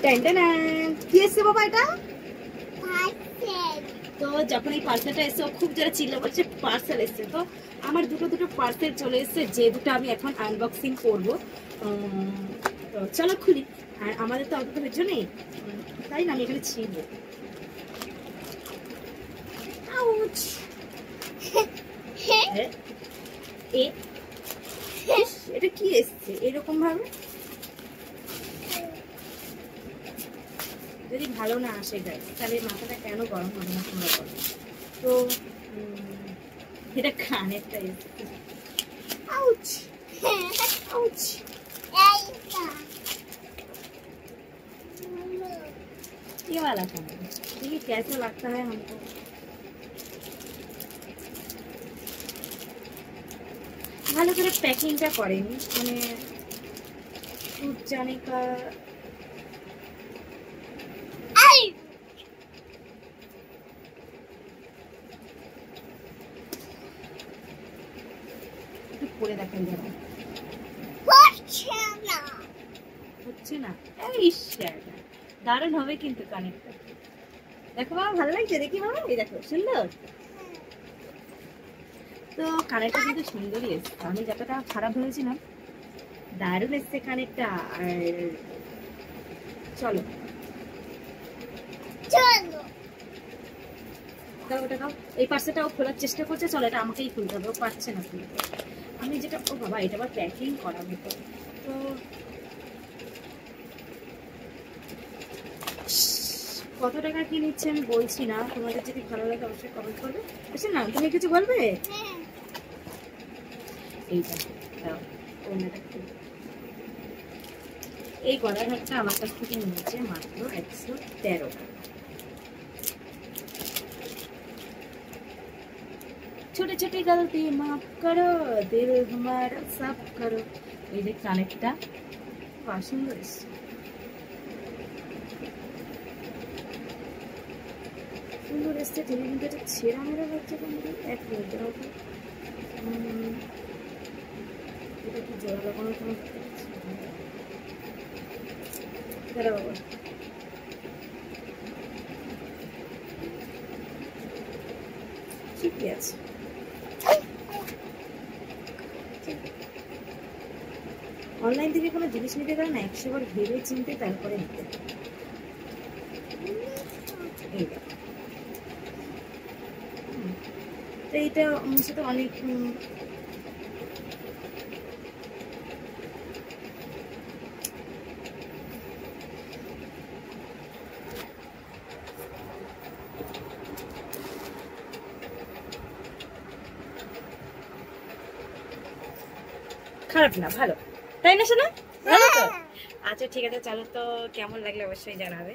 কি এসছে বাবা এটা? তো যখন এই পার্সেলটা এসছে ও খুব যারা চিল্লা করছে পার্সেল এসছে। তো আমার দুটো পার্সেল চলে এসছে, যে দুটো আমি এখন আনবক্সিং করবো। তো চলো খুলি। আর আমাদের তো অত ধৈর্য নেই, তাই না? আমি এখানে ছিঁড়বো। এটা কি এসছে এরকম ভাবে? যদি ভালো না আসে গাইস তাহলে মাথাটা কেন গরম হবে না তোমরা বলো তো। এটা কানেরটা এসছে। Ouch ouch. ये वाला कानर देखिए कैसा लगता है हमको। ভালো করে প্যাকিংটা করেনি, মানে टूट जाने का। একটু পরে দেখেন যারা হচ্ছে না। এই শাড়িটা দারুণ হবে কিন্তু কানেরটা। দেখো বাবা ভালো লাগছে? দেখি বাবা, এই দেখো সুন্দর তো। কানেরটা কিন্তু সুন্দরই এসছে, আমি যতটা খারাপ ভেবেছিলাম দারুণ এসছে কানেরটা। আর চলো ওটা দাও। এই পার্সেলটাও খোলার চেষ্টা করছে, চলো এটা আমাকেই খুলতে হবে, ও পারছে না খুলতে। আমি যেটা, ও বাবা এটা আবার প্যাকিং করা হতো। তো কত টাকা কি নিচ্ছে আমি বলছি না, তোমাদের যদি ভালো লাগে অবশ্যই কমেন্ট করবে। বুঝছেন না? তুমি কিছু বলবে? এইটা দাও, এই গলার হারটা আমার কাছ থেকে নিয়েছে মাত্র 113 টাকা। छोटी छोटी गलती माफ करो दिल हमारा सब करो। এই যে কানেরটা সুন্দর সুন্দর এসছে। তুমি কিন্তু এটা ছেঁড়া মেরা হচ্ছে কেন? এক মিনিট দাও তো, এটা কি জোড়া লাগানোর কোনো বাবা? ঠিকই আছে। অনলাইন থেকে কোনো জিনিস নিতে গেলে না 100 বার ভেবে চিনতে তারপরে নিতে। তো এইটা আমার সাথে অনেক খারাপ না, ভালো, তাই না শোনা? ভালো তো? আচ্ছা ঠিক আছে, চলো তো কেমন লাগলে অবশ্যই জানাবে।